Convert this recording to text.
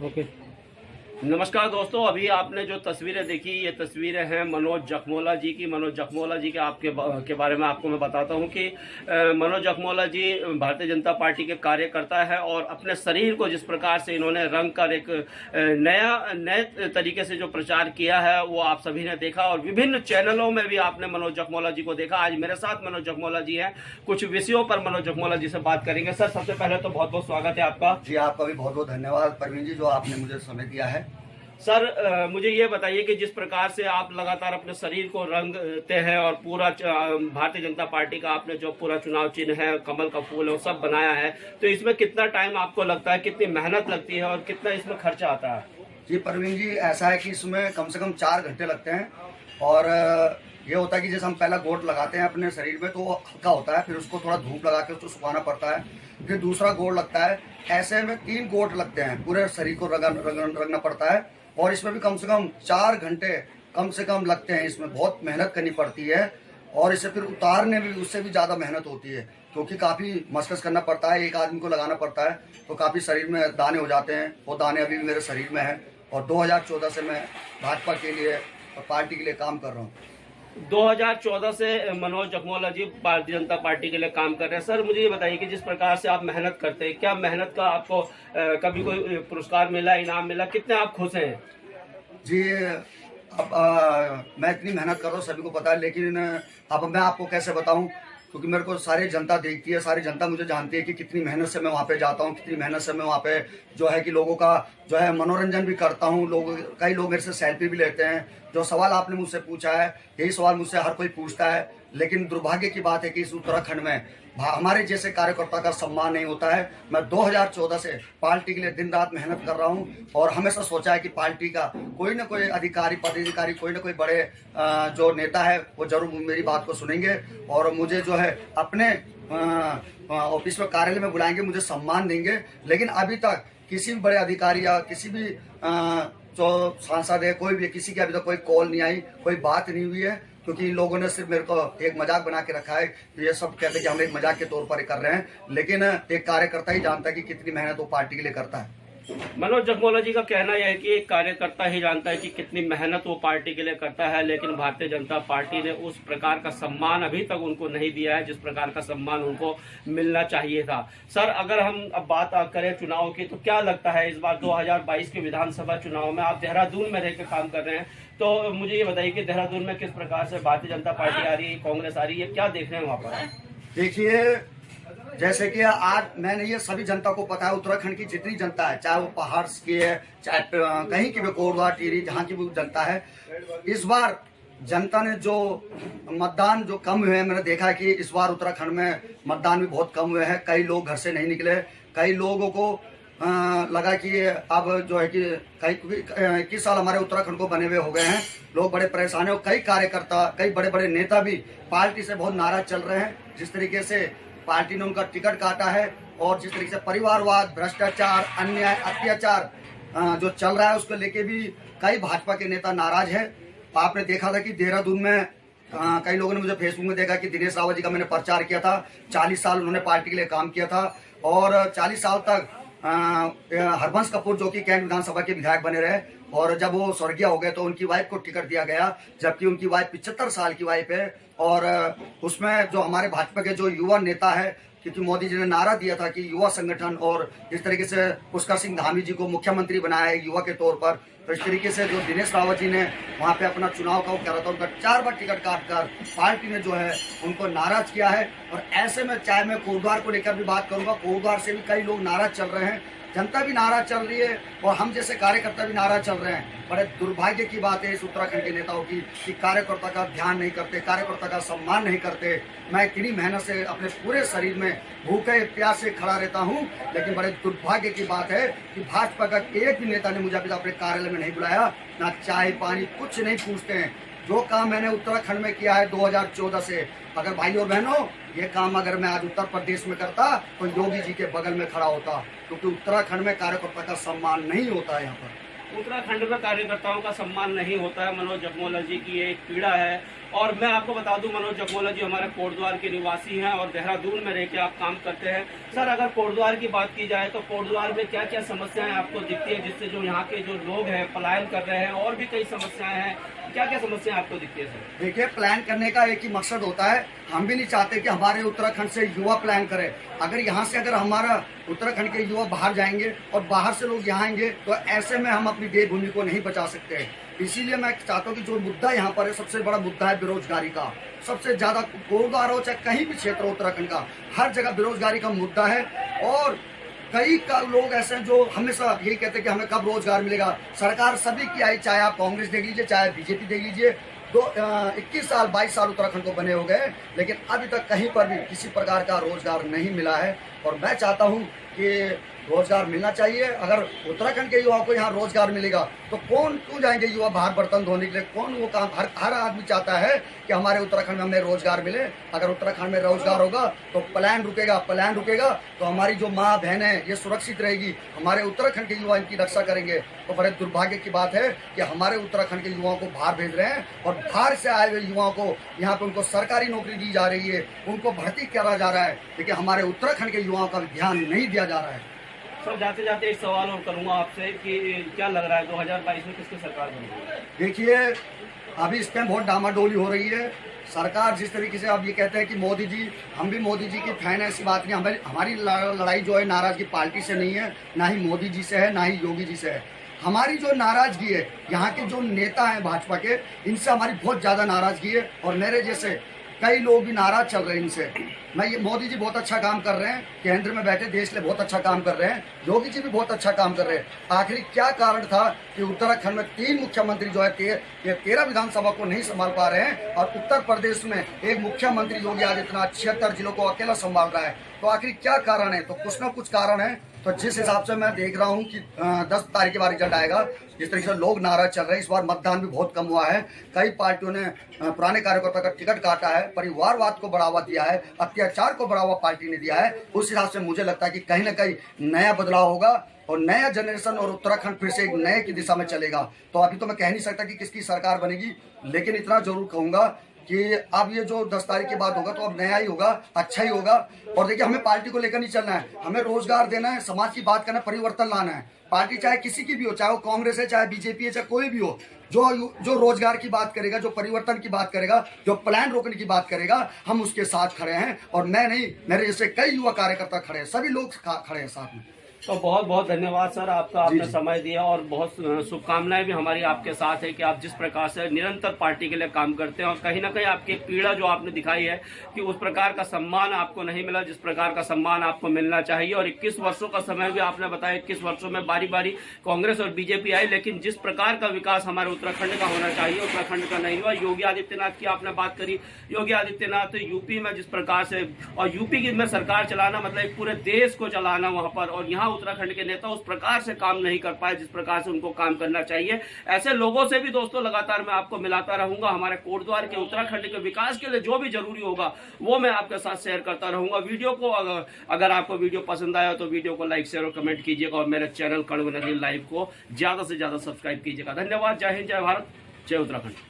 Okay. नमस्कार दोस्तों, अभी आपने जो तस्वीरें देखी, ये तस्वीरें हैं मनोज जखमोला जी की। मनोज जखमोला जी के बारे में आपको मैं बताता हूं कि मनोज जखमोला जी भारतीय जनता पार्टी के कार्यकर्ता है और अपने शरीर को जिस प्रकार से इन्होंने रंग कर एक नए तरीके से जो प्रचार किया है वो आप सभी ने देखा और विभिन्न चैनलों में भी आपने मनोज जखमोला जी को देखा। आज मेरे साथ मनोज जखमोला जी हैं, कुछ विषयों पर मनोज जखमोला जी से बात करेंगे। सर, सबसे पहले तो बहुत बहुत स्वागत है आपका। जी, आपका भी बहुत बहुत धन्यवाद परवीन जी, जो आपने मुझे समय दिया है। सर, मुझे ये बताइए कि जिस प्रकार से आप लगातार अपने शरीर को रंगते हैं और पूरा भारतीय जनता पार्टी का आपने जो पूरा चुनाव चिन्ह है, कमल का फूल है, वो सब बनाया है, तो इसमें कितना टाइम आपको लगता है, कितनी मेहनत लगती है और कितना इसमें खर्चा आता है? जी परवीन जी, ऐसा है कि इसमें कम से कम 4 घंटे लगते हैं और ये होता है कि जैसे हम पहला गोट लगाते हैं अपने शरीर में तो वो हल्का होता है, फिर उसको थोड़ा धूप लगा के उसको सुखाना पड़ता है, फिर दूसरा गोट लगता है। ऐसे में 3 गोट लगते हैं, पूरे शरीर को रंगना पड़ता है और इसमें भी कम से कम 4 घंटे कम से कम लगते हैं। इसमें बहुत मेहनत करनी पड़ती है और इसे फिर उतारने में भी उससे भी ज़्यादा मेहनत होती है, क्योंकि काफ़ी मशक्क़त करना पड़ता है। एक आदमी को लगाना पड़ता है तो काफ़ी शरीर में दाने हो जाते हैं। वो दाने अभी भी मेरे शरीर में हैं और 2014 से मैं भाजपा के लिए और पार्टी के लिए काम कर रहा हूँ। 2014 से मनोज जखमोला जी भारतीय जनता पार्टी के लिए काम कर रहे हैं। सर, मुझे ये बताइए कि जिस प्रकार से आप मेहनत करते हैं, क्या मेहनत का आपको कभी कोई पुरस्कार मिला, इनाम मिला, कितने आप खुश हैं? जी, अब मैं इतनी मेहनत कर रहा हूँ, सभी को पता है, लेकिन अब मैं आपको कैसे बताऊं, क्योंकि मेरे को सारी जनता देखती है, सारी जनता मुझे जानती है कि कितनी मेहनत से मैं वहाँ पे जाता हूँ, कितनी मेहनत से मैं वहाँ पे जो है कि लोगों का जो है मनोरंजन भी करता हूँ। कई लोग मेरे से सेल्फी भी लेते हैं। जो सवाल आपने मुझसे पूछा है, यही सवाल मुझसे हर कोई पूछता है, लेकिन दुर्भाग्य की बात है कि इस उत्तराखंड में हमारे जैसे कार्यकर्ता का सम्मान नहीं होता है। मैं 2014 से पार्टी के लिए दिन रात मेहनत कर रहा हूं और हमेशा सोचा है कि पार्टी का कोई ना कोई अधिकारी, पदाधिकारी, कोई ना कोई बड़े जो नेता है वो जरूर मेरी बात को सुनेंगे और मुझे जो है अपने ऑफिस में, कार्यालय में बुलाएंगे, मुझे सम्मान देंगे। लेकिन अभी तक किसी भी बड़े अधिकारी या किसी भी जो सांसद है, कोई भी, किसी की अभी तक कोई कॉल नहीं आई, कोई बात नहीं हुई है, क्योंकि इन लोगों ने सिर्फ मेरे को एक मजाक बना के रखा है। तो ये सब कहते हैं कि हम एक मजाक के तौर पर कर रहे हैं, लेकिन एक कार्यकर्ता ही जानता है कि कितनी मेहनत वो पार्टी के लिए करता है। मनोज जखमोला जी का कहना यह है कि एक कार्यकर्ता ही जानता है कि कितनी मेहनत वो पार्टी के लिए करता है, लेकिन भारतीय जनता पार्टी ने उस प्रकार का सम्मान अभी तक उनको नहीं दिया है जिस प्रकार का सम्मान उनको मिलना चाहिए था। सर, अगर हम अब बात करें चुनाव की, तो क्या लगता है इस बार 2022 के विधानसभा चुनाव में, आप देहरादून में रहकर काम कर रहे हैं, तो मुझे ये बताइए कि देहरादून में किस प्रकार से भारतीय जनता पार्टी आ रही है, कांग्रेस आ रही है, क्या देख रहे हैं वहाँ पर? देखिए, जैसे कि आज मैंने, ये सभी जनता को पता है, उत्तराखंड की जितनी जनता है, चाहे वो पहाड़ की है, चाहे कहीं की भी, कोरबा, टिहरी, जहाँ की भी जनता है, इस बार जनता ने जो मतदान जो कम हुए हैं, मैंने देखा कि इस बार उत्तराखंड में मतदान भी बहुत कम हुए हैं। कई लोग घर से नहीं निकले, कई लोगों को लगा कि अब जो है कि कई 21 साल हमारे उत्तराखंड को बने हुए हो गए हैं, लोग बड़े परेशान हैं और कई कार्यकर्ता, कई बड़े बड़े नेता भी पार्टी से बहुत नाराज चल रहे हैं। जिस तरीके से पार्टी ने उनका टिकट काटा है और जिस तरीके से परिवारवाद, भ्रष्टाचार, अन्याय, अत्याचार जो चल रहा है, उसको लेके भी कई भाजपा के नेता नाराज हैं। आपने देखा था कि देहरादून में कई लोगों ने मुझे फेसबुक में देखा कि दिनेश रावत जी का मैंने प्रचार किया था। 40 साल उन्होंने पार्टी के लिए काम किया था और 40 साल तक हरबंस कपूर जो कि कैंट विधानसभा के विधायक बने रहे और जब वो स्वर्गीय हो गए तो उनकी वाइफ को टिकट दिया गया, जबकि उनकी वाइफ 75 साल की वाइफ है। और उसमें जो हमारे भाजपा के जो युवा नेता है, क्योंकि मोदी जी ने नारा दिया था कि युवा संगठन, और इस तरीके से पुष्कर सिंह धामी जी को मुख्यमंत्री बनाया है युवा के तौर पर, तो इस तरीके से जो दिनेश रावत जी ने वहाँ पे अपना चुनाव का वो कह रहा था, उनका 4 बार टिकट काटकर पार्टी ने जो है उनको नाराज किया है। और ऐसे में चाहे मैं कोटद्वार को लेकर भी बात करूंगा, कोटद्वार से भी कई लोग नाराज चल रहे हैं, जनता भी नाराज चल रही है और हम जैसे कार्यकर्ता भी नाराज चल रहे हैं। बड़े दुर्भाग्य की बात है इस उत्तराखंड के नेताओं की कि कार्यकर्ता का ध्यान नहीं करते, कार्यकर्ता का सम्मान नहीं करते। मैं इतनी मेहनत से अपने पूरे शरीर में भूखे प्यासे खड़ा रहता हूं, लेकिन बड़े दुर्भाग्य की बात है कि भाजपा का एक भी नेता ने मुझे अभी तक अपने कार्यालय में नहीं बुलाया, ना चाय पानी कुछ नहीं पूछते हैं। जो काम मैंने उत्तराखंड में किया है 2014 से, अगर भाई और बहनों ये काम अगर मैं आज उत्तर प्रदेश में करता तो योगी जी के बगल में खड़ा होता, क्योंकि उत्तराखंड में कार्यकर्ता का सम्मान नहीं होता है। यहाँ पर उत्तराखंड में कार्यकर्ताओं का सम्मान नहीं होता है, मनोज जखमोला जी की एक पीड़ा है और मैं आपको बता दूं, मनोज जखमोला जी हमारे कोटद्वार के निवासी हैं और देहरादून में रह के आप काम करते हैं। सर, अगर कोटद्वार की बात की जाए तो कोटद्वार में क्या क्या समस्याएं आपको दिखती है जिससे जो यहाँ के जो लोग हैं पलायन कर रहे हैं, और भी कई समस्याएं हैं, क्या क्या समस्याएं आपको दिखती है सर? देखिए, प्लान करने का एक ही मकसद होता है, हम भी नहीं चाहते कि हमारे उत्तराखंड से युवा प्लान करे। अगर यहाँ से अगर हमारा उत्तराखंड के युवा बाहर जाएंगे और बाहर से लोग यहाँ आएंगे तो ऐसे में हम अपनी देवभूमि को नहीं बचा सकते। इसीलिए मैं चाहता हूँ कि जो मुद्दा यहाँ पर है, सबसे बड़ा मुद्दा है बेरोजगारी का। सबसे ज्यादा कोटद्वार हो चाहे कहीं भी क्षेत्र हो उत्तराखंड का, हर जगह बेरोजगारी का मुद्दा है। और कई लोग ऐसे हैं जो हमेशा यही कहते हैं कि हमें कब रोजगार मिलेगा। सरकार सभी की आई, चाहे आप कांग्रेस देख लीजिए, चाहे बीजेपी देख लीजिए, 21 साल 22 साल उत्तराखंड को बने हो गए, लेकिन अभी तक कहीं पर भी किसी प्रकार का रोजगार नहीं मिला है। और मैं चाहता हूं कि रोजगार मिलना चाहिए। अगर उत्तराखंड के युवाओं को यहाँ रोजगार मिलेगा तो कौन क्यों जाएंगे युवा बाहर बर्तन धोने के लिए? कौन वो काम, हर आदमी चाहता है कि हमारे उत्तराखंड में हमें रोजगार मिले। अगर उत्तराखंड में रोजगार होगा तो पलायन रुकेगा तो हमारी जो माँ बहन है ये सुरक्षित रहेगी, हमारे उत्तराखंड के युवा इनकी रक्षा करेंगे। तो बड़े दुर्भाग्य की बात है कि हमारे उत्तराखंड के युवाओं को बाहर भेज रहे हैं और बाहर से आए हुए युवाओं को यहाँ पे उनको सरकारी नौकरी दी जा रही है, उनको भर्ती करा जा रहा है, लेकिन हमारे उत्तराखंड के युवाओं का ध्यान नहीं दिया जा रहा है। सर, जाते जाते एक सवाल और करूंगा आपसे कि क्या लग रहा है 2022 में किसकी सरकार बनेगी? देखिए, अभी इस टाइम बहुत डामाडोली हो रही है। सरकार जिस तरीके से आप ये कहते हैं कि मोदी जी, हम भी मोदी जी की फैन है, ऐसी बात नहीं। हमारी लड़ाई जो है नाराजगी पार्टी से नहीं है, ना ही मोदी जी से है, ना ही योगी जी से है। हमारी जो नाराजगी है, यहाँ के जो नेता हैं भाजपा के, इनसे हमारी बहुत ज्यादा नाराजगी है। और मेरे जैसे कई लोग भी नाराज चल रहे हैं इनसे। ये मोदी जी बहुत अच्छा काम कर रहे हैं, केंद्र में बैठे देश के लिए बहुत अच्छा काम कर रहे हैं, योगी जी भी बहुत अच्छा काम कर रहे हैं। आखिर क्या कारण था कि उत्तराखंड में 3 मुख्यमंत्री जो है 13 विधानसभा को नहीं संभाल पा रहे हैं, और उत्तर प्रदेश में एक मुख्यमंत्री योगी आदित्यनाथ 76 जिलों को अकेला संभाल रहा है? तो आखिर क्या कारण है? तो कुछ ना कुछ कारण है। तो जिस हिसाब से मैं देख रहा हूँ कि 10 तारीख के बाद रिजल्ट आएगा, जिस तरीके से लोग नाराज चल रहे हैं, इस बार मतदान भी बहुत कम हुआ है। कई पार्टियों ने पुराने कार्यकर्ता का टिकट काटा है, परिवारवाद को बढ़ावा दिया है, अत्याचार को बढ़ावा पार्टी ने दिया है। उस हिसाब से मुझे लगता है कि कहीं ना कहीं नया बदलाव होगा और नया जनरेशन और उत्तराखंड फिर से एक नए की दिशा में चलेगा। तो अभी तो मैं कह नहीं सकता कि किसकी सरकार बनेगी, लेकिन इतना जरूर कहूंगा कि अब ये जो 10 तारीख के बाद होगा तो अब नया ही होगा, अच्छा ही होगा। और देखिए, हमें पार्टी को लेकर नहीं चलना है, हमें रोजगार देना है, समाज की बात करना है, परिवर्तन लाना है। पार्टी चाहे किसी की भी हो, चाहे वो कांग्रेस है, चाहे बीजेपी है, चाहे कोई भी हो, जो रोजगार की बात करेगा, जो परिवर्तन की बात करेगा, जो प्लान रोकने की बात करेगा, हम उसके साथ खड़े हैं। और मैं नहीं, मेरे जैसे कई युवा कार्यकर्ता खड़े हैं, सभी लोग खड़े हैं साथ में। तो बहुत बहुत धन्यवाद सर आपका, आपने समय दिया, और बहुत शुभकामनाएं भी हमारी आपके साथ है कि आप जिस प्रकार से निरंतर पार्टी के लिए काम करते हैं, और कहीं ना कहीं आपकी पीड़ा जो आपने दिखाई है कि उस प्रकार का सम्मान आपको नहीं मिला जिस प्रकार का सम्मान आपको मिलना चाहिए। और 21 वर्षों का समय भी आपने बताया, 21 वर्षों में बारी बारी कांग्रेस और बीजेपी आई, लेकिन जिस प्रकार का विकास हमारे उत्तराखंड का होना चाहिए उत्तराखंड का नहीं हुआ। योगी आदित्यनाथ की आपने बात करी, योगी आदित्यनाथ यूपी में जिस प्रकार से, और यूपी की में सरकार चलाना मतलब पूरे देश को चलाना वहां पर, और यहाँ उत्तराखंड के नेता उस प्रकार से काम नहीं कर पाए जिस प्रकार से उनको काम करना चाहिए। ऐसे लोगों से भी दोस्तों लगातार मैं आपको मिलाता रहूंगा। हमारे कोटद्वार के उत्तराखंड के विकास के लिए जो भी जरूरी होगा वो मैं आपके साथ शेयर करता रहूंगा। वीडियो को अगर आपको वीडियो पसंद आया तो वीडियो को लाइक शेयर और कमेंट कीजिएगा, और मेरे चैनल कड़वी नदी लाइव को ज्यादा से ज्यादा सब्सक्राइब कीजिएगा। धन्यवाद। जय हिंद, जय भारत, जय उत्तराखंड।